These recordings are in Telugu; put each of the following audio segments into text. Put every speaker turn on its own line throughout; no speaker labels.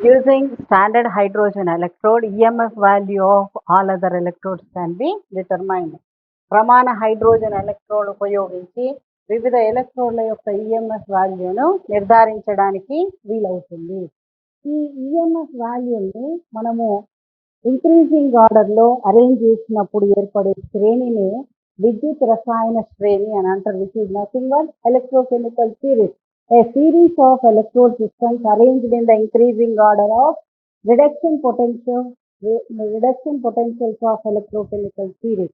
Using standard hydrogen electrode, EMF value of all other electrodes can be determined. ప్రమాణ హైడ్రోజన్ ఎలక్ట్రోడ్ ఉపయోగించి వివిధ ఎలక్ట్రోడ్ల యొక్క ఈఎంఎఫ్ వాల్యూను నిర్ధారించడానికి వీలవుతుంది. ఈ ఈఎంఎఫ్ వాల్యూని మనము ఇంక్రీజింగ్ ఆర్డర్లో అరేంజ్ చేసినప్పుడు ఏర్పడే శ్రేణిని విద్యుత్ రసాయన శ్రేణి అని అంటారు. Which is nothing but electrochemical series. A series of electrode systems arranged in the increasing order of reduction potentials of electrochemical series.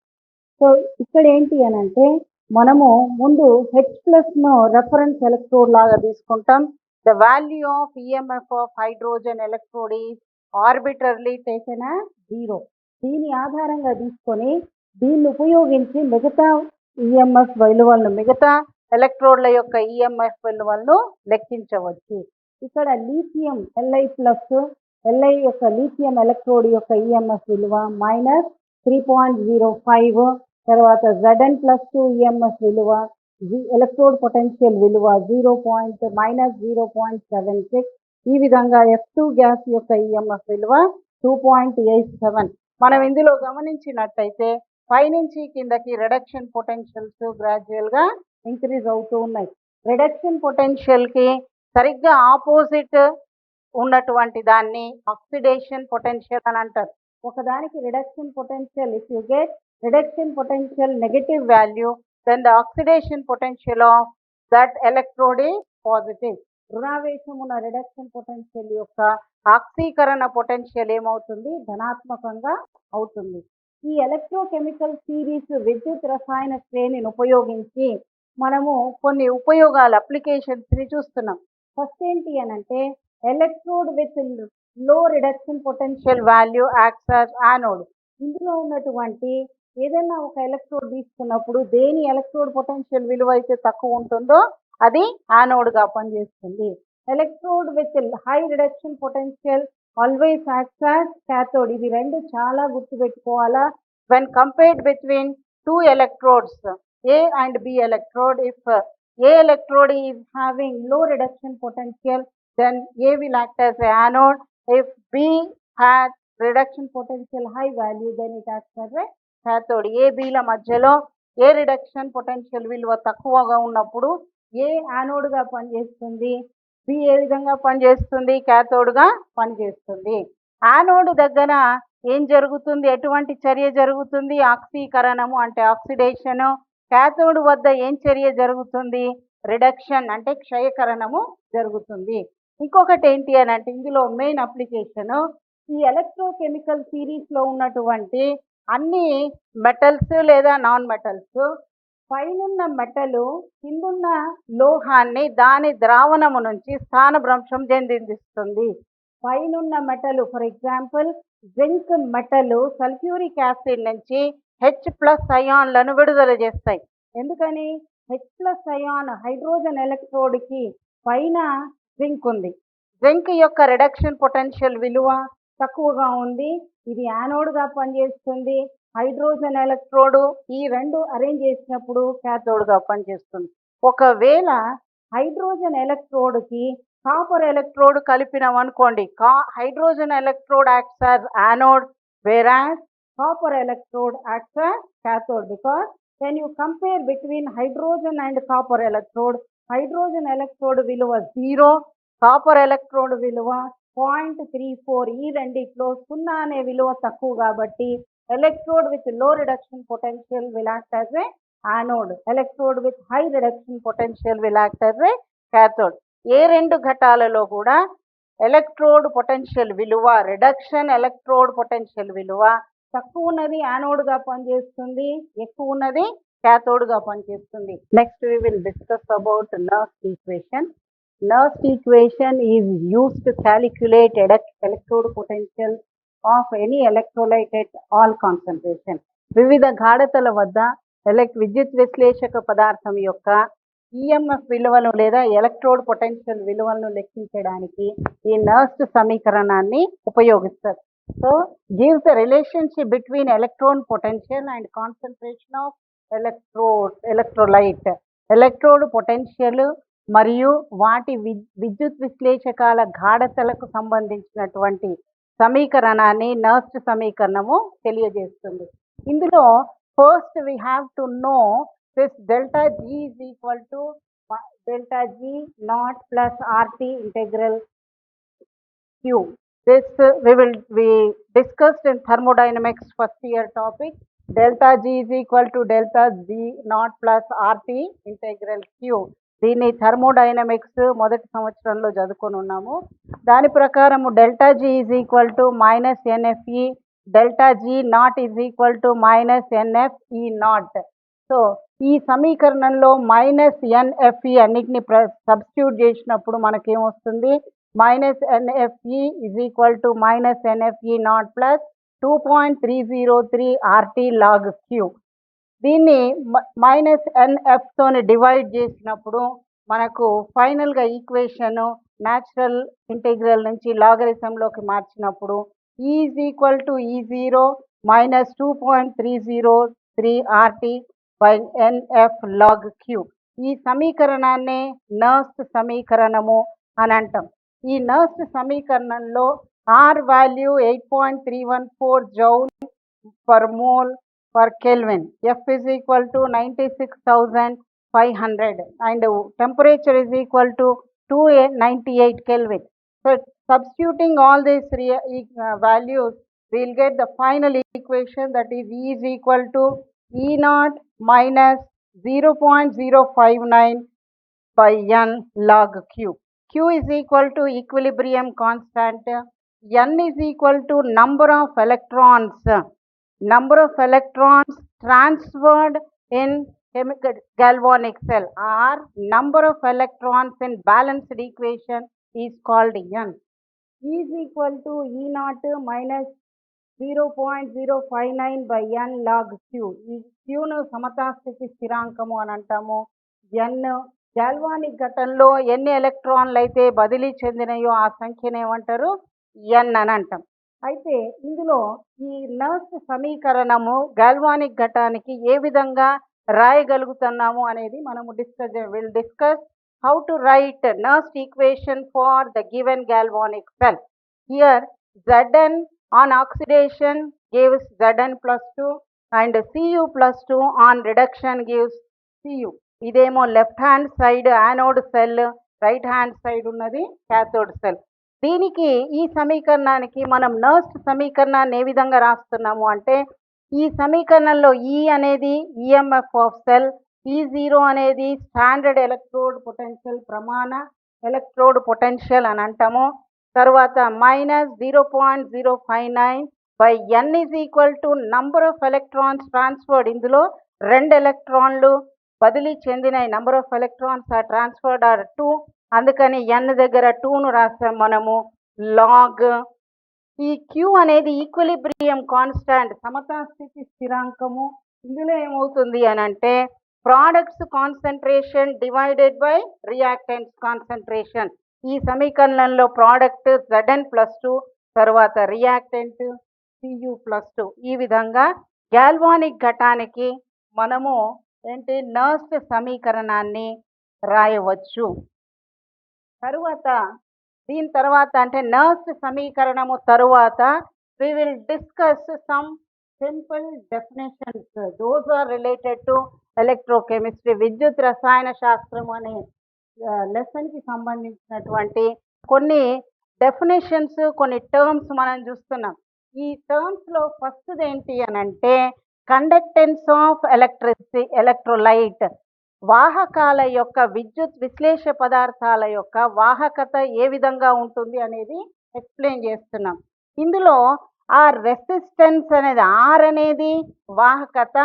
So ఇక్కడ ఏంటి అని అంటే మనము ముందు H+ను రెఫరెన్స్ ఎలక్ట్రోడ్ లాగా తీసుకుంటాం. The value of EMF of hydrogen electrode is arbitrarily taken as 0. దీని ఆధారంగా తీసుకొని దీన్ని ఉపయోగించి మిగతా ఈఎంఎఫ్ విలువలను మిగతా ఎలక్ట్రోడ్ల యొక్క ఈఎంఎఫ్ విలువలను లెక్కించవచ్చు. ఇక్కడ లీథియం Li యొక్క లీథియం ఎలక్ట్రోడ్ యొక్క ఈఎంఎఫ్ విలువ -3.05, తర్వాత Zn+2 ఈఎంఎఫ్ విలువ ఎలక్ట్రోడ్ పొటెన్షియల్ విలువ -0.76. ఈ విధంగా F2 గ్యాస్ యొక్క ఈఎంఎఫ్ విలువ 2.87. మనం ఇందులో గమనించినట్టయితే పైనుంచి కిందకి రిడక్షన్ పొటెన్షియల్స్ గ్రాడ్యువల్గా ఇంక్రీజ్ అవుతూ ఉన్నాయి. రిడక్షన్ పొటెన్షియల్కి సరిగ్గా ఆపోజిట్ ఉన్నటువంటి దాన్ని ఆక్సిడేషన్ పొటెన్షియల్ అని అంటారు. ఒకదానికి reduction potential, if you get reduction potential negative value, then the oxidation potential of that electrode is positive. రుణావేశం ఉన్న రిడక్షన్ పొటెన్షియల్ యొక్క ఆక్సీకరణ పొటెన్షియల్ ఏమవుతుంది? ధనాత్మకంగా అవుతుంది. ఈ ఎలక్ట్రోకెమికల్ సిరీస్ విద్యుత్ రసాయన శ్రేణిని ఉపయోగించి మనము కొన్ని ఉపయోగాలు అప్లికేషన్స్ని చూస్తున్నాం. ఫస్ట్ ఏంటి అని అంటే ఎలక్ట్రోడ్ విత్ లో reduction potential value acts as anode. ఇందులో ఉన్నటువంటి ఏదైనా ఒక ఎలక్ట్రోడ్ తీసుకున్నప్పుడు దేని ఎలక్ట్రోడ్ పొటెన్షియల్ విలువ అయితే తక్కువ ఉంటుందో అది యానోడ్గా పనిచేస్తుంది. Electrode with high reduction potential always acts as cathode. ఇది రెండు చాలా గుర్తుపెట్టుకోవాలా. When compared between two electrodes A and B electrode, if A electrode is having low reduction potential, then A will act as a anode. If B had reduction potential high value, then it acts as a cathode. A B ల మధ్యలో ఏ రిడక్షన్ పొటెన్షియల్ విలువ తక్కువగా ఉన్నప్పుడు ఏ యానోడ్గా పనిచేస్తుంది, బి ఏ విధంగా పనిచేస్తుంది? క్యాథోడ్గా పనిచేస్తుంది. యానోడ్ దగ్గర ఏం జరుగుతుంది? ఎటువంటి చర్య జరుగుతుంది? ఆక్సీకరణము అంటే ఆక్సిడేషను. క్యాథోడ్ వద్ద ఏం చర్య జరుగుతుంది? రిడక్షన్ అంటే క్షయకరణము జరుగుతుంది. ఇంకొకటి ఏంటి అని అంటే ఇందులో మెయిన్ అప్లికేషను ఈ ఎలక్ట్రోకెమికల్ సిరీస్లో ఉన్నటువంటి అన్ని మెటల్స్ లేదా నాన్ మెటల్స్ పైనున్న మెటలు కిందున్న లోహాన్ని దాని ద్రావణము నుంచి స్థానభ్రంశం చెందిస్తుంది. పైనున్న metal for example zinc metal sulphuric acid నుంచి H+ అయాన్లను విడుదల చేస్తాయి. ఎందుకని? H+ అయాన్ హైడ్రోజన్ ఎలక్ట్రోడ్కి పైన జింక్ ఉంది. జింక్ యొక్క రిడక్షన్ పొటెన్షియల్ విలువ తక్కువగా ఉంది. ఇది యానోడ్గా పనిచేస్తుంది. హైడ్రోజన్ ఎలక్ట్రోడ్ ఈ రెండు అరేంజ్ చేసినప్పుడు క్యాథోడ్గా పనిచేస్తుంది. ఒకవేళ హైడ్రోజన్ ఎలక్ట్రోడ్కి కాపర్ ఎలక్ట్రోడ్ కలిపినాం అనుకోండి, hydrogen electrode acts as anode, whereas copper electrode acts as cathode, because when you compare between hydrogen and copper electrode, hydrogen electrode విలువ 0, copper electrode విలువ 0.34. ఈ రెండిట్లో 0 అనే విలువ తక్కువ కాబట్టి electrode with low reduction potential will act as a anode, electrode with high reduction potential will act as a cathode. ఏ రెండు ఘటాలలో కూడా ఎలక్ట్రోడ్ పొటెన్షియల్ విలువ రిడక్షన్ ఎలక్ట్రోడ్ పొటెన్షియల్ విలువ తక్కువ ఉన్నది యానోడ్గా పనిచేస్తుంది, ఎక్కువ ఉన్నది క్యాథోడ్గా పనిచేస్తుంది. Next we will discuss about Nernst equation. Nernst equation is used to calculate electrode potential of any electrolyte at all concentration. వివిధ గాఢతల వద్ద విద్యుత్ విశ్లేషక పదార్థం యొక్క ఈఎంఎఫ్ విలువలు లేదా ఎలక్ట్రోడ్ పొటెన్షియల్ విలువలను లెక్కించడానికి ఈ నర్స్ట్ సమీకరణాన్ని ఉపయోగిస్తారు. So, gives the relationship between electron potential and concentration of electrolyte. Electrode potential మరియు వాటి విద్యుత్ విశ్లేషకాల గాఢతలకు సంబంధించినటువంటి సమీకరణాన్ని నర్స్ట్ సమీకరణము తెలియజేస్తుంది. ఇందులో first we have to know this delta G is equal to delta G naught plus RT integral Q. This we discussed in thermodynamics first year topic. Delta G is equal to delta G naught plus RT integral Q. దీన్ని థర్మోడైనమిక్స్ మొదటి సంవత్సరంలో చదువుకొని ఉన్నాము. దాని ప్రకారము delta G is equal to minus NFE, delta G naught is equal to minus NFE naught. So ఈ సమీకరణంలో మైనస్ ఎన్ఎఫ్ఈ అన్నిటిని సబ్స్టిట్యూట్ చేసినప్పుడు మనకేమొస్తుంది, minus NFE is equal to minus NFE naught plus 2.303 RT log Q. దీన్ని మైనస్ ఎన్ఎఫ్తోని డివైడ్ చేసినప్పుడు మనకు ఫైనల్గా ఈక్వేషన్ న్యాచురల్ ఇంటిగ్రల్ నుంచి లాగరిథంలోకి మార్చినప్పుడు is equal to E0 minus 2.303 RT by NF log Q. ఈ సమీకరణాన్ని నర్స్ట్ సమీకరణము అని అంటాం. ఈ నర్స్ట్ సమీకరణంలో R value 8.314 joule per mole per Kelvin, F is equal to 96,500 and temperature is equal to 298 Kelvin. So substituting all these values, we will get the final equation, that is E is equal to E naught minus 0.059 by N log Q. Q is equal to equilibrium constant. N is equal to number of electrons transferred in chemical galvanic cell, or number of electrons in balanced equation is called N. E is equal to E naught minus 0.059 by N log Q. ఈ Qను సమతాస్థితి స్థిరాంకము అని అంటాము. N గాల్వానిక్ ఘటనలో ఎన్ని ఎలక్ట్రాన్లు అయితే బదిలీ చెందినాయో ఆ సంఖ్యను ఏమంటారు, N అని అంటాం. అయితే ఇందులో ఈ నర్స్ట్ సమీకరణము గాల్వానిక్ ఘటానికి ఏ విధంగా రాయగలుగుతున్నాము అనేది మనము discuss how to write Nernst equation for the given galvanic cell. Here Zn on oxidation gives Zn plus 2 and Cu plus 2 on reduction gives Cu. ఇదేమో left hand side anode cell, right hand side ఉన్నది క్యాథోడ్ సెల్. దీనికి ఈ సమీకరణానికి మనం నర్స్ట్ సమీకరణాన్ని ఏ విధంగా రాస్తున్నాము అంటే, ఈ సమీకరణంలో E అనేది ఈఎంఎఫ్ ఆఫ్ సెల్, E0 అనేది స్టాండర్డ్ ఎలక్ట్రోడ్ పొటెన్షియల్, ప్రమాణ ఎలక్ట్రోడ్ పొటెన్షియల్ అని అంటాము. తర్వాత minus 0.059 by N is equal to number of electrons transferred. ఇందులో 2 ఎలక్ట్రాన్లు బదిలీ చెందినాయి, number of electrons are transferred are 2, అందుకని N దగ్గర 2ను రాస్తాం మనము. లాగ్ ఈ Q అనేది ఈక్విలిబ్రియం కాన్స్టాంట్, సమతాస్థితి స్థిరాంకము. ఇందులో ఏమవుతుంది అని అంటే products concentration divided by reactants concentration. ఈ సమీకరణంలో ప్రోడక్ట్ Zn ప్లస్ 2, తర్వాత రియాక్టెంట్ Cu ప్లస్ 2. ఈ విధంగా గాల్వానిక్ ఘటానికి మనము నర్స్ట్ సమీకరణాన్ని రాయవచ్చు. దీని తర్వాత అంటే నర్స్ట్ సమీకరణము తరువాత we will discuss some simple definitions. Those are related to electrochemistry. విద్యుత్ రసాయన శాస్త్రం అనే లెసన్కి సంబంధించినటువంటి కొన్ని డెఫినేషన్స్, కొన్ని టర్మ్స్ మనం చూస్తున్నాం. ఈ టర్మ్స్లో ఫస్ట్ ఏంటి అని అంటే కండక్టెన్స్ ఆఫ్ ఎలక్ట్రోలైట్, వాహకాల యొక్క విద్యుత్ విశ్లేష పదార్థాల యొక్క వాహకత ఏ విధంగా ఉంటుంది అనేది ఎక్స్ప్లెయిన్ చేస్తున్నాం. ఇందులో ఆ రెసిస్టెన్స్ అనేది ఆర్ అనేది వాహకత,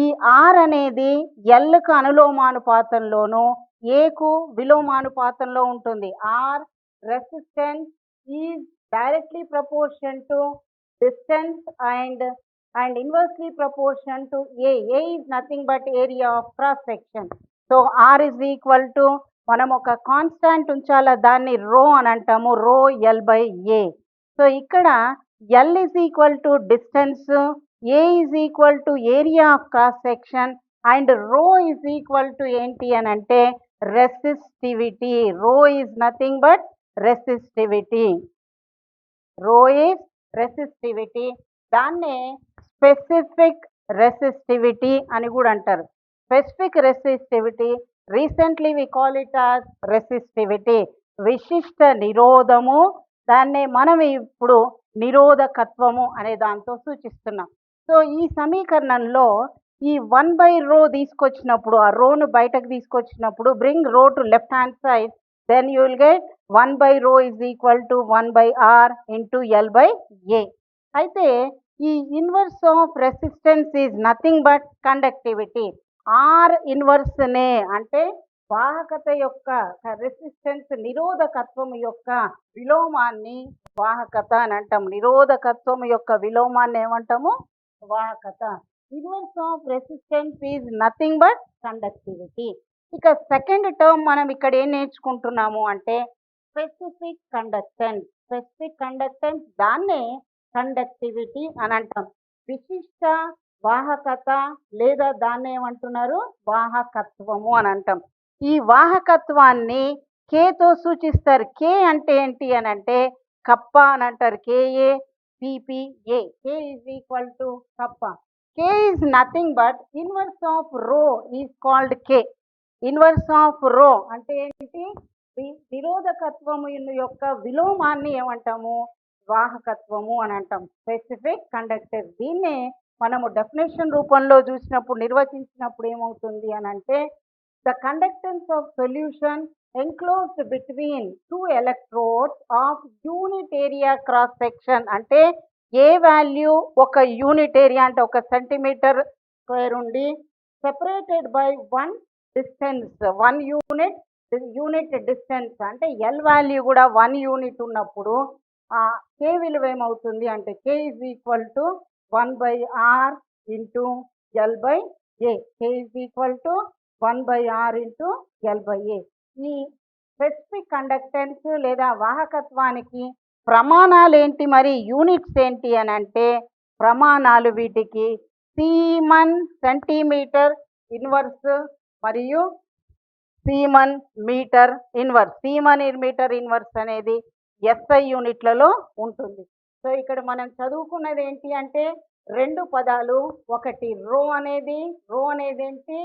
ఈ ఆర్ అనేది ఎల్కు అనులోమానుపాతంలోను ఏకు విలోమానుపాతంలో ఉంటుంది. R resistance is directly proportion to distance and inversely proportion to A. A is nothing but area of cross section. So R is equal to, మనం ఒక కాన్స్టాంట్ ఉంచాల, దాన్ని రో అని అంటాము, rho L by A. So ఇక్కడ L is equal to distance, A is equal to area of cross section, and rho is equal to ఏంటి అని అంటే resistivity. Rho is nothing but resistivity. Rho is resistivity. దాన్నే స్పెసిఫిక్ రెసిస్టివిటీ అని కూడా అంటారు. Specific resistivity recently we call it as resistivity. విశిష్ట నిరోధము, దాన్నే మనం ఇప్పుడు నిరోధకత్వము అనే దాంతో సూచిస్తున్నాం. సో ఈ సమీకరణంలో ఈ 1/ρ తీసుకొచ్చినప్పుడు, ఆ రోను బయటకు తీసుకొచ్చినప్పుడు బ్రింగ్ రో to left hand side, then you will get 1/ρ is equal to 1/r into L/A. అయితే ఈ inverse of resistance is nothing but conductivity. R ఇన్వర్స్నే అంటే వాహకత యొక్క రెసిస్టెన్స్ నిరోధకత్వం యొక్క విలోమాన్ని వాహకత అని అంటాము. నిరోధకత్వం యొక్క విలోమాన్ని ఏమంటాము? వాహకత. Inverse of resistance is nothing but conductivity. ఇక సెకండ్ టర్మ్ మనం ఇక్కడ ఏం నేర్చుకుంటున్నాము అంటే స్పెసిఫిక్ కండక్టెన్స్. స్పెసిఫిక్ కండక్టెన్స్ దాన్నే కండక్టివిటీ అని అంటాం. విశిష్ట వాహకత లేదా దాన్ని ఏమంటున్నారు? వాహకత్వము అని అంటాం. ఈ వాహకత్వాన్ని కేతో సూచిస్తారు. కే అంటే ఏంటి అని అంటే కప్ప అని అంటారు. Kappa. K is equal to kappa. K is nothing but inverse of rho is called K. Inverse of rho అంటే ఏంటి? నిరోధకత్వము యొక్క విలోమాన్ని ఏమంటాము? వాహకత్వము అని అంటాం. Specific conductor. దీన్నే మనము డెఫినేషన్ రూపంలో చూసినప్పుడు, నిర్వచించినప్పుడు ఏమవుతుంది అని అంటే the conductance of solution enclosed between two electrodes of unit area cross section. అంటే ఏ వాల్యూ ఒక యూనిట్ ఏరియా అంటే 1 సెంటీమీటర్ స్క్వేర్ ఉండి separated by 1 distance, 1 unit distance అంటే ఎల్ వాల్యూ కూడా 1 యూనిట్ ఉన్నప్పుడు ఆ కే విలువ ఏమవుతుంది అంటే K is equal to 1/r into L/A. K is equal to 1/r into L/A. ఈ స్పెసిఫిక్ కండక్టెన్స్ లేదా వాహకత్వానికి ప్రమాణాలు ఏంటి, మరి యూనిట్స్ ఏంటి అని అంటే ప్రమాణాలు వీటికి సీమన్ సెంటీమీటర్ ఇన్వర్స్ మరియు siemen metre inverse. Siemen metre inverse అనేది SI యూనిట్లలో ఉంటుంది. సో ఇక్కడ మనం చదువుకున్నది ఏంటి అంటే 2 పదాలు. ఒకటి రో అనేది ఏంటి?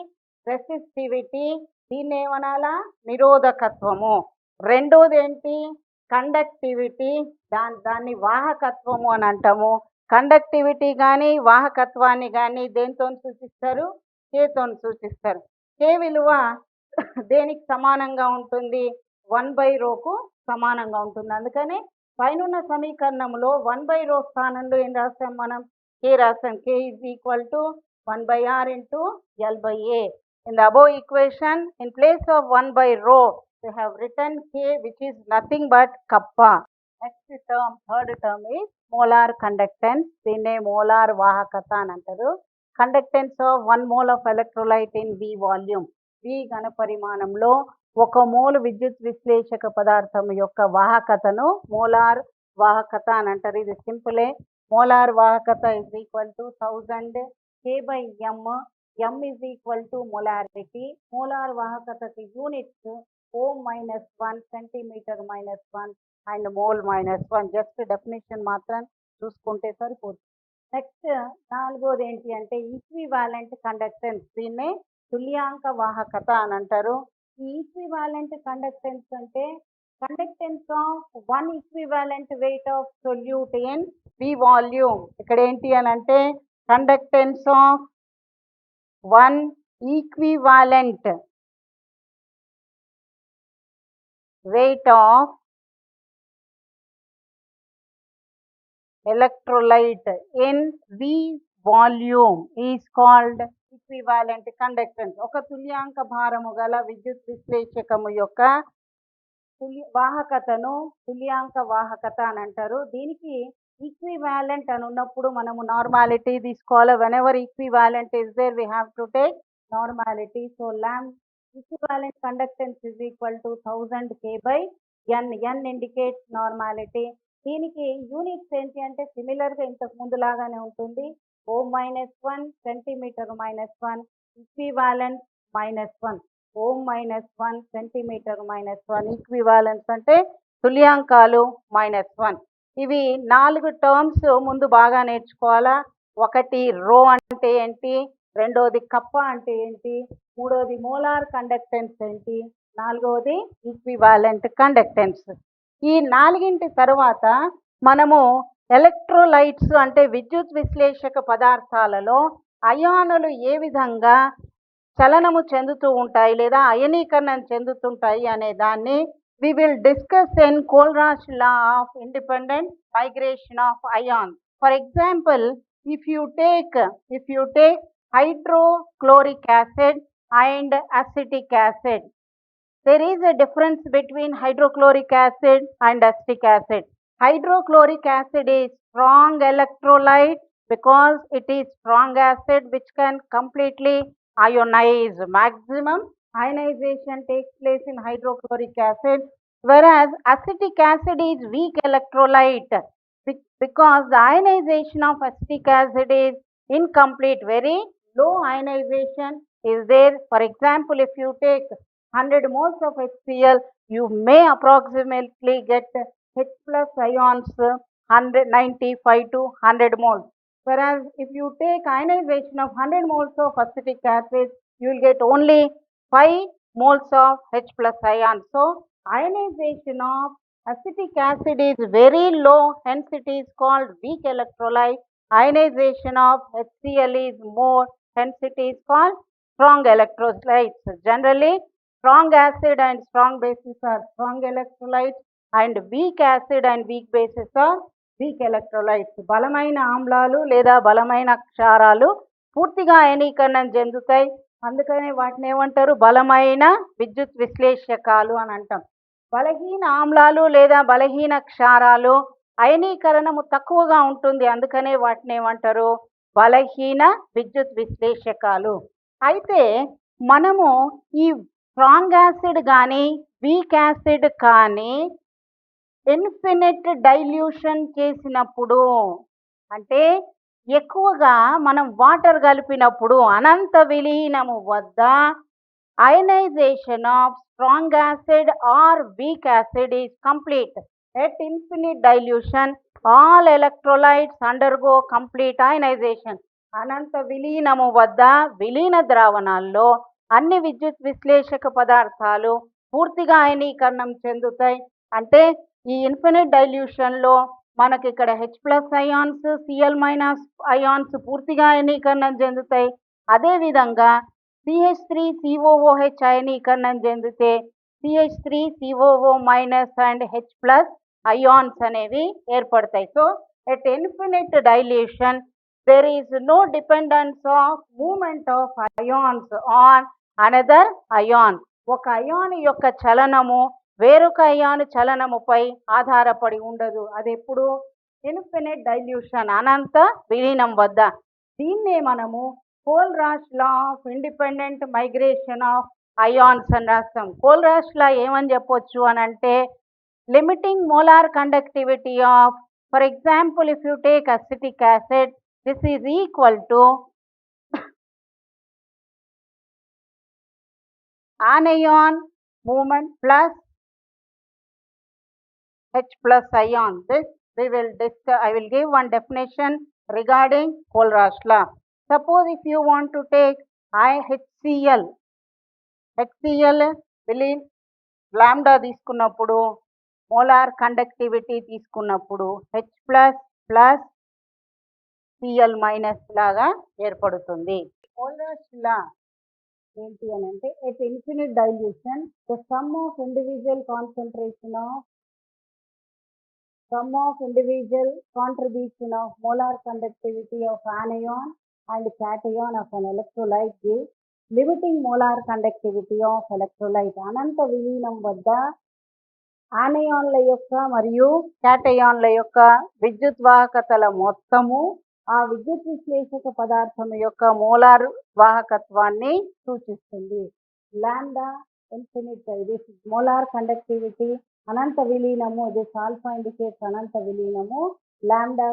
రెసిస్టివిటీ. దీన్ని ఏమనాలా? నిరోధకత్వము. రెండోది ఏంటి? కండక్టివిటీ. దాన్ని వాహకత్వము అని అంటాము. కండక్టివిటీ కానీ వాహకత్వాన్ని కానీ దేనితో సూచిస్తారు? కేతో సూచిస్తారు. కే విలువ దేనికి సమానంగా ఉంటుంది? 1/ρకు సమానంగా ఉంటుంది. అందుకని పైనున్న సమీకరణంలో 1/ρ స్థానంలో ఏం రాస్తాం మనం? కే రాస్తాం. K is equal to 1/r into L/A. In the above equation, in place of 1/ρ, we have written K, which is nothing but kappa. Next term, third term is molar conductance. దీన్నే మోలార్ వాహకత అని అంటారు. Conductance of 1 mole of electrolyte in V volume. V ఘన పరిమాణంలో 1 మోల్ విద్యుత్ విశ్లేషక పదార్థం యొక్క వాహకతను మోలార్ వాహకత అని అంటారు. ఇది సింపులే. మోలార్ వాహకత is equal to 1000 K/m. m is equal to molarity. మోలార్ వాహకతకి units ohm -1, centimetre -1 and mole -1. Just definition మాత్రం చూసుకుంటే సరిపోతుంది. నెక్స్ట్ నాలుగోది ఏంటి అంటే ఈక్వివాలెంట్ కండక్టెన్స్. దీన్నే తుల్యాంక వాహకత అని అంటారు. ఈ ఈక్వివాలెంట్ కండక్టెన్స్ అంటే conductance of 1 equivalent weight of solute in V volume. ఇక్కడ ఏంటి అని అంటే conductance of 1 equivalent weight of electrolyte in V volume is called equivalent conductance. ఒక తుల్యాంక భారము గల విద్యుత్ విశ్లేషకము యొక్క వాహకతను తుల్యాంక వాహకత అని అంటారు. దీనికి ఈక్వివాలెంట్ అని ఉన్నప్పుడు మనము నార్మాలిటీ తీసుకోవాలి. Whenever equivalent is there we have to take normality. So equivalent conductance is equal to 1000 K/n. n indicates normality. దీనికి యూనిట్స్ ఏంటి అంటే సిమిలర్గా ఇంతకు ముందు లాగానే ఉంటుంది. ఓ -1, సెంటీమీటర్ -1, ఈక్వివాలెంట్ -1. ఓం -1 సెంటీమీటర్ -1 ఈక్వివాలెన్స్ అంటే తుల్యాంకాలు -1. ఇవి 4 టర్మ్స్ ముందు బాగా నేర్చుకోవాలా. ఒకటి రో అంటే ఏంటి, రెండోది కప్ప అంటే ఏంటి, మూడోది మోలార్ కండక్టెన్స్ ఏంటి, నాలుగవది ఈక్వివాలెంట్ కండక్టెన్స్. ఈ నాలుగింటి తర్వాత మనము ఎలక్ట్రోలైట్స్ అంటే విద్యుత్ విశ్లేషక పదార్థాలలో అయానులు ఏ విధంగా చలనము చెందుతూ ఉంటాయి లేదా అయనీకరణం చెందుతుంటాయి అనే దాన్ని we will discuss in Kohlraasch law of independent migration of ions. For example, if you take hydrochloric acid and acetic acid, there is a difference between hydrochloric acid and acetic acid. Hydrochloric acid is strong electrolyte because it is strong acid which can completely ionize. Maximum ionization takes place in hydrochloric acid, whereas acetic acid is weak electrolyte because the ionization of acetic acid is incomplete. Very low ionization is there. For example, if you take 100 moles of HCl, you may approximately get H plus ions 95 to 100 moles. Whereas if you take ionization of 100 moles of acetic acid, you will get only 5 moles of H plus ion. So, ionization of acetic acid is very low, hence it is called weak electrolyte. Ionization of HCl is more, hence it is called strong electrolytes. Generally, strong acid and strong bases are strong electrolytes and weak acid and weak bases are weak electrolytes. బలమైన ఆమ్లాలు లేదా బలమైన క్షారాలు పూర్తిగా అయనీకరణం చెందుతాయి, అందుకనే వాటిని ఏమంటారు, బలమైన విద్యుత్ విశ్లేషకాలు అని అంటాం. బలహీన ఆమ్లాలు లేదా బలహీన క్షారాలు అయనీకరణము తక్కువగా ఉంటుంది, అందుకనే వాటిని ఏమంటారు, బలహీన విద్యుత్ విశ్లేషకాలు. అయితే మనము ఈ స్ట్రాంగ్ యాసిడ్ కానీ వీక్ యాసిడ్ కానీ ఇన్ఫినిట్ డైల్యూషన్ చేసినప్పుడు, అంటే ఎక్కువగా మనం వాటర్ కలిపినప్పుడు అనంత విలీనము వద్ద ionisation of strong acid or weak acid is complete. At infinite dilution all electrolytes undergo complete ionisation. అనంత విలీనము వద్ద విలీన ద్రావణాల్లో అన్ని విద్యుత్ విశ్లేషక పదార్థాలు పూర్తిగా అయనీకరణం చెందుతాయి. అంటే ఈ ఇన్ఫినిట్ డైల్యూషన్లో మనకి ఇక్కడ H plus ions, CL minus ions పూర్తిగా అయనీకరణం చెందుతాయి. అదేవిధంగా CH3COOH అయనీకరణం చెందితే CH3COO minus and H plus ions అనేవి ఏర్పడతాయి. So at infinite dilution there is no dependence of movement of ions on another ion. ఒక అయాన్ యొక్క చలనము వేరొక అయాన్ చలనముపై ఆధారపడి ఉండదు. అది ఎప్పుడు ఇన్ఫినిట్ డైల్యూషన్, అనంత విలీనం వద్ద. దీన్నే మనము Kohlrausch law of independent migration of ions అని రాస్తాం. కోల్రాష్ లా ఏమని చెప్పొచ్చు అని అంటే, limiting molar conductivity of, for example if you take acetic acid, this is equal to anion movement plus H plus ion. This we will discuss. I will give one definition regarding Kohlraasch law. Suppose if you want to take HCl విలీన్ లాంబ్డా తీసుకున్నప్పుడు, మోలార్ కండక్టివిటీ తీసుకున్నప్పుడు H plus plus Cl minus లాగా ఏర్పడుతుంది. కోల్రాష్ లా ఏంటి అని అంటే, at infinite dilution the sum of individual contribution of molar conductivity of anion and cation of an electrolyte gives limiting molar conductivity of electrolyte. అనంత విలీనం వద్ద ఆనయాన్ల యొక్క మరియు క్యాటయాన్ల యొక్క విద్యుత్ వాహకతల మొత్తము ఆ విద్యుత్ విశ్లేషక పదార్థం యొక్క మోలార్ వాహకత్వాన్ని సూచిస్తుంది. Lambda infinite, this molar conductivity, అనంత విలీనము, దిస్ ఆల్ఫా ఇండికేట్స్ అనంత విలీనము. లాంబ్డా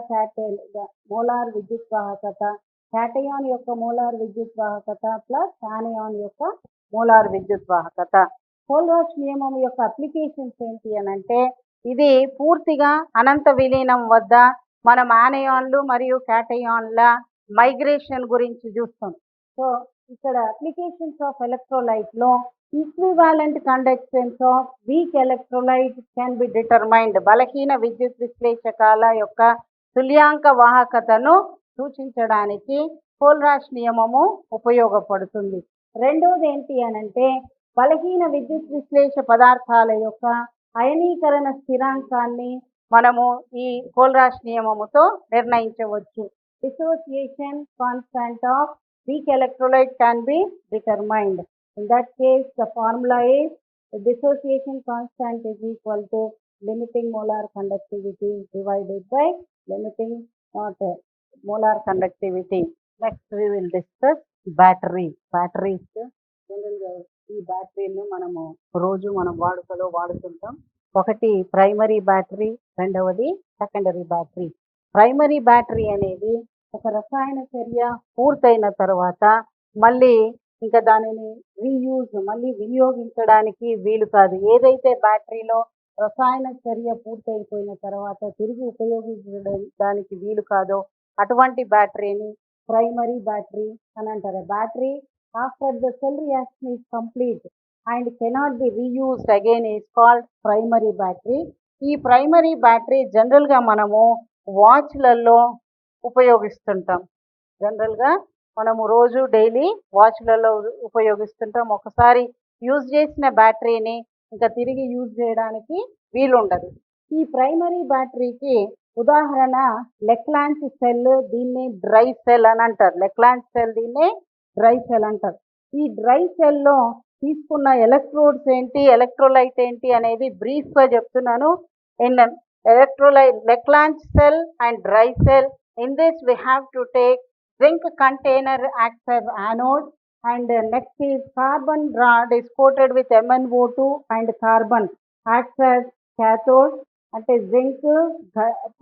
మోలార్ విద్యుత్ వాహకత, క్యాటయాన్ యొక్క మోలార్ విద్యుత్ వాహకత ప్లస్ ఆనయాన్ యొక్క మోలార్ విద్యుత్ వాహకత. కోల్రాష్ నియమం యొక్క అప్లికేషన్స్ ఏంటి అని అంటే ఇది పూర్తిగా అనంత విలీనం వద్ద మనం ఆనయాన్లు మరియు క్యాటయాన్ల మైగ్రేషన్ గురించి చూస్తాం. సో ఇక్కడ అప్లికేషన్స్ ఆఫ్ ఎలక్ట్రోలైట్లో equivalent conductance of weak electrolyte can be determined. బలహీన విద్యుత్ విశ్లేషకాల యొక్క తుల్యాంక వాహకతను సూచించడానికి కోల్రాష్ నియమము ఉపయోగపడుతుంది. రెండవది ఏంటి అనంటే బలహీన విద్యుత్ విశ్లేష పదార్థాల యొక్క అయనీకరణ స్థిరాంకాన్ని మనము ఈ కోల్రాష్ నియమముతో నిర్ణయించవచ్చు. Dissociation constant of weak electrolyte can be determined. In that case, the formula is the dissociation constant is equal to limiting molar conductivity divided by limiting molar conductivity. Next we will discuss battery. Batteries generally ఈ బ్యాటరీను మనము రోజు మనం వాడుకలో వాడుతుంటాం. ఒకటి ప్రైమరీ బ్యాటరీ, రెండవది సెకండరీ బ్యాటరీ. ప్రైమరీ బ్యాటరీ అనేది ఒక రసాయన చర్య పూర్తయిన తర్వాత మళ్ళీ ఇంకా దానిని మళ్ళీ వినియోగించడానికి వీలు కాదు. ఏదైతే బ్యాటరీలో రసాయన చర్య పూర్తయిపోయిన తర్వాత తిరిగి ఉపయోగించడానికి వీలు కాదో అటువంటి బ్యాటరీని ప్రైమరీ బ్యాటరీ అని అంటారు. Battery after the cell reaction is complete and cannot be reused again is called primary battery. ఈ ప్రైమరీ బ్యాటరీ జనరల్గా మనము వాచ్లలో ఉపయోగిస్తుంటాం. జనరల్గా మనము రోజు డైలీ వాచ్లలో ఉపయోగిస్తుంటాం. ఒకసారి యూజ్ చేసిన బ్యాటరీని ఇంకా తిరిగి యూజ్ చేయడానికి వీలుండదు. ఈ ప్రైమరీ బ్యాటరీకి ఉదాహరణ లెక్లాంచ్ సెల్, దీన్ని డ్రై సెల్ అని అంటారు. లెక్లాంచ్ సెల్ దీన్ని డ్రై సెల్ అంటారు. ఈ డ్రై సెల్లో తీసుకున్న ఎలక్ట్రోడ్స్ ఏంటి, ఎలక్ట్రోలైట్ ఏంటి అనేది బ్రీఫ్గా చెప్తున్నాను. Electrolyte Leclanche cell and dry cell. In this we have to take zinc container acts as anode, and next is carbon rod is coated with MnO2 and carbon acts as cathode. అంటే జింక్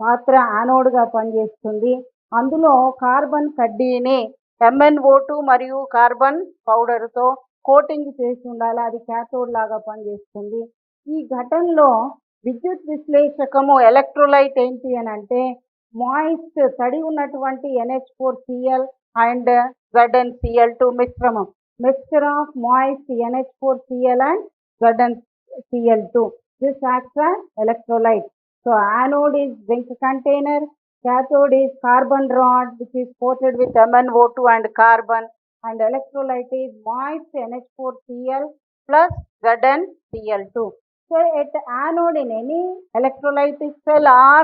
పాత్ర యానోడ్గా పనిచేస్తుంది. అందులో కార్బన్ కడ్డీని MnO2 మరియు కార్బన్ పౌడర్తో కోటింగ్ చేసి ఉండాలి, అది క్యాథోడ్ లాగా పనిచేస్తుంది. ఈ ఘటనలో విద్యుత్ విశ్లేషకము ఎలక్ట్రోలైట్ ఏంటి అని అంటే మాయిస్ట్ తడి ఉన్నటువంటి NH4Cl అండ్ ZnCl2 మిశ్రమం. Mixture of moist NH4Cl and ZnCl2. This acts as electrolyte. So anode is zinc container, cathode is carbon rod which is coated with MnO2 and carbon, and electrolyte is moist NH4Cl plus ZnCl2. So at anode in any electrolytic cell or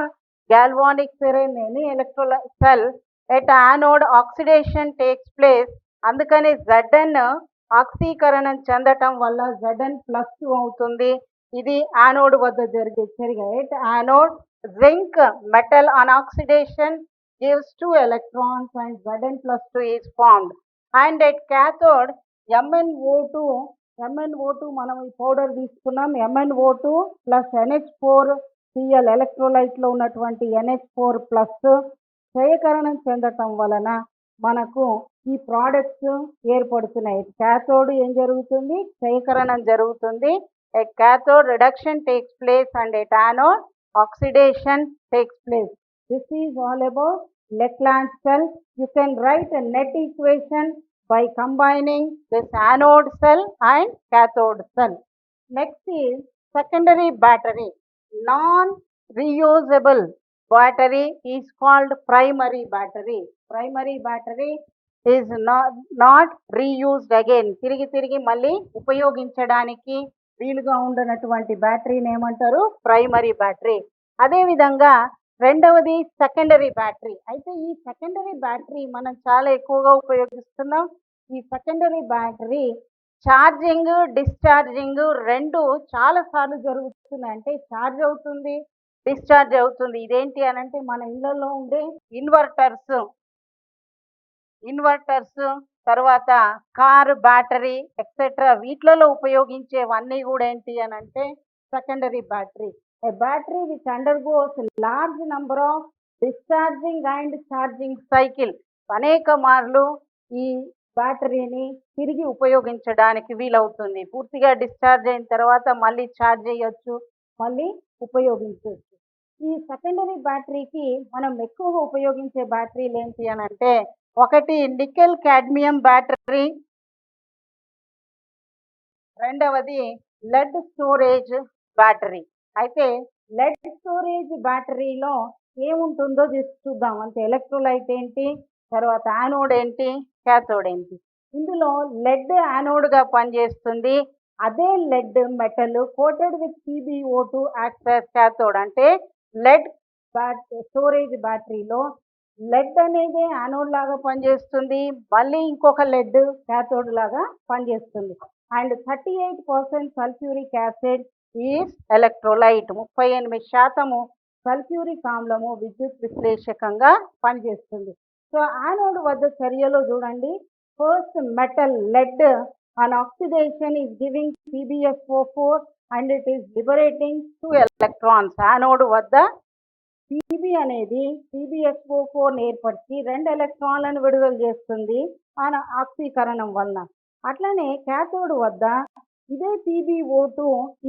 galvanic cell in any electrolyte cell, at anode oxidation takes place. అందుకని Zn ఆక్సీకరణం చెందటం వల్ల Zn+2 అవుతుంది. ఇది యానోడ్ వద్ద జరిగే చర్య. At anode zinc metal on oxidation gives 2 electrons and Zn+2 is formed. And at cathode MnO2 మనం ఈ పౌడర్ తీసుకున్నాం. MnO2 ప్లస్ NH4Cl ఎలక్ట్రోలైట్లో ఉన్నటువంటి NH4 ప్లస్ క్షయకరణం చెందటం వలన మనకు ఈ ప్రోడక్ట్స్ ఏర్పడుతున్నాయి. క్యాథోడ్ ఏం జరుగుతుంది, క్షయకరణం జరుగుతుంది. At cathode reduction takes place and at anode oxidation takes place. This is all about Leclanche cell. You can write a net equation by combining this anode cell and cathode cell. Next is secondary battery. Non-reusable battery is called primary battery. Primary battery is not reused again. తిరిగి మళ్ళీ ఉపయోగించడానికి వీలుగా ఉండనటువంటి బ్యాటరీని ఏమంటారు, ప్రైమరీ బ్యాటరీ. అదేవిధంగా రెండవది సెకండరీ బ్యాటరీ. అయితే ఈ సెకండరీ బ్యాటరీ మనం చాలా ఎక్కువగా ఉపయోగిస్తున్నాం. ఈ సెకండరీ బ్యాటరీ ఛార్జింగ్ డిశ్చార్జింగ్ రెండు చాలాసార్లు జరుగుతున్నాయి. అంటే ఛార్జ్ అవుతుంది, డిశ్చార్జ్ అవుతుంది. ఇదేంటి అని అంటే మన ఇళ్ళల్లో ఉండే ఇన్వర్టర్స్ తర్వాత కార్ బ్యాటరీ ఎక్సెట్రా వీటిలలో ఉపయోగించేవన్నీ కూడా ఏంటి అని అంటే secondary battery. A battery which undergoes large number of discharging and charging cycle. అనేక మార్లు ఈ బ్యాటరీని తిరిగి ఉపయోగించడానికి వీలవుతుంది. పూర్తిగా డిశ్చార్జ్ అయిన తర్వాత మళ్ళీ ఛార్జ్ చేయొచ్చు, మళ్ళీ ఉపయోగించవచ్చు. ఈ సెకండరీ బ్యాటరీకి మనం ఎక్కువగా ఉపయోగించే బ్యాటరీలు ఏంటి అని అంటే, ఒకటి నికెల్ కాడ్మియం బ్యాటరీ, రెండవది లెడ్ స్టోరేజ్ బ్యాటరీ. అయితే లెడ్ స్టోరేజ్ బ్యాటరీలో ఏముంటుందో చూద్దాం. అంటే ఎలక్ట్రోలైట్ ఏంటి, తర్వాత యానోడ్ ఏంటి, క్యాథోడ్ ఏంటి. ఇందులో లెడ్ యానోడ్గా పనిచేస్తుంది. అదే lead metal coated with PbO2 acts as cathode. అంటే లెడ్ స్టోరేజ్ బ్యాటరీలో లెడ్ అనేది యానోడ్ లాగా పనిచేస్తుంది, మళ్ళీ ఇంకొక లెడ్ క్యాథోడ్ లాగా పనిచేస్తుంది. And 38% sulphuric acid is electrolyte. 38% sulphuric ఆమ్లము విద్యుత్ విశ్లేషకంగా పనిచేస్తుంది. సో యానోడ్ వద్ద చర్యలో చూడండి, first metal lead on oxidation is giving PbSO4 and it is liberating 2 electrons. Anode వద్ద Pb అనేది PbSO4 ఏర్పరిచి 2 ఎలక్ట్రాన్లను విడుదల చేస్తుంది ఆక్సీకరణం వలన. అట్లనే క్యాథోడ్ వద్ద ఇదే PbO2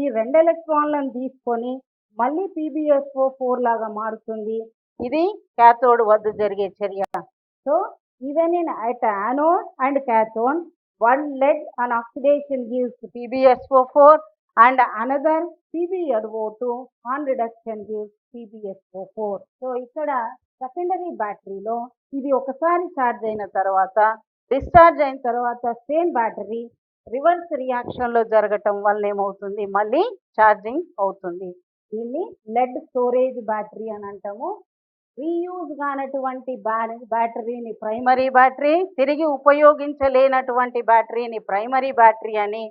ఈ 2 ఎలక్ట్రాన్లను తీసుకొని మళ్ళీ PbSO4 లాగా మారుతుంది. ఇది క్యాథోడ్ వద్ద జరిగే చర్య. So even in at anode and cathode, one lead on oxidation gives PbSO4 and another PbO2 on reduction gives PbSO4. So ఇక్కడ సెకండరీ బ్యాటరీలో ఇది ఒకసారి ఛార్జ్ అయిన తర్వాత డిశ్చార్జ్ అయిన తర్వాత సేమ్ బ్యాటరీ రివర్స్ రియాక్షన్లో జరగటం వల్ల ఏమవుతుంది, మళ్ళీ ఛార్జింగ్ అవుతుంది. దీన్ని లెడ్ స్టోరేజ్ బ్యాటరీ అని అంటాము. రీయూజ్ కానటువంటి బ్యాటరీని ప్రైమరీ బ్యాటరీ, తిరిగి ఉపయోగించలేనటువంటి బ్యాటరీని ప్రైమరీ బ్యాటరీ అని,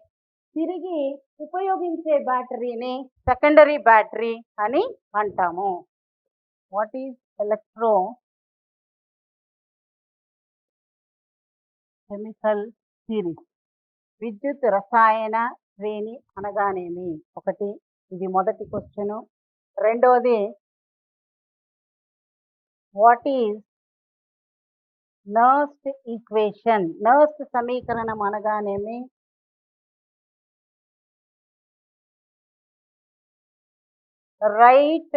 తిరిగి ఉపయోగించే బ్యాటరీని సెకండరీ బ్యాటరీ అని అంటాము. What is electrochemical series? విద్యుత్ రసాయన శ్రేణి అనగానేమి? ఒకటి, ఇది మొదటి క్వశ్చను. రెండవది, వాట్ ఈజ్ నర్స్ట్ ఈక్వేషన్? నర్స్ట్ సమీకరణం అనగానేమి? Write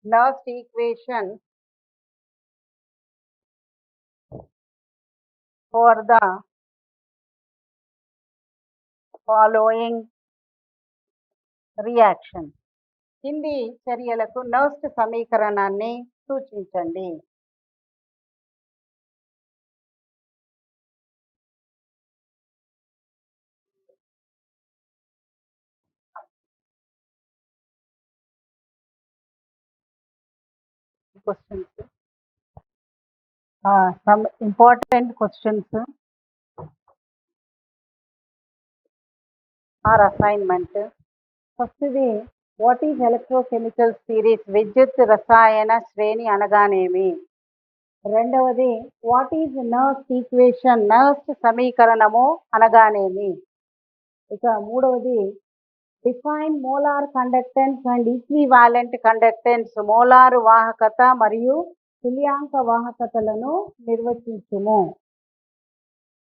Nernst equation for the following reaction. కింది చర్యలకు నర్స్ట్ సమీకరణాన్ని సూచించండి. Questions, some important questions or assignment. ఫస్ట్ది, వాట్ ఈజ్ ఎలక్ట్రోకెమికల్ సిరీస్? విద్యుత్ రసాయన శ్రేణి అనగానేమి? రెండవది, వాట్ ఈజ్ నర్స్ట్ ఈక్వేషన్? నర్స్ట్ సమీకరణము అనగానేమి? ఇక మూడవది, define molar conductance and equivalent conductance. Molar వాహకత మరియు తుల్యాంక వాహకతలను నిర్వచించుము.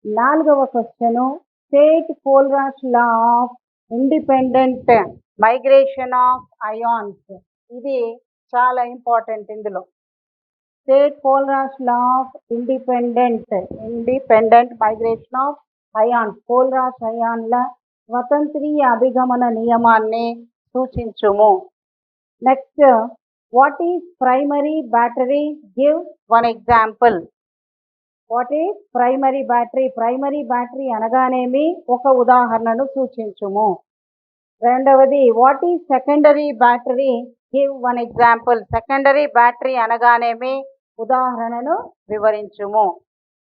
నాలుగవ question, state Kohlrausch law of independent migration of ions. ఇది చాలా ఇంపార్టెంట్. ఇందులో state Kohlrausch law of independent migration of ions, Kohlrausch అయాన్ల స్వతంత్రీయ అభిగమన నియమాన్ని సూచించుము. Next, what is primary battery? Give one example. What is primary battery? Primary battery అనగానేమి? ఒక ఉదాహరణను సూచించుము. రెండవది, what is secondary battery? Give one example. Secondary battery అనగానేమి? ఉదాహరణను వివరించుము.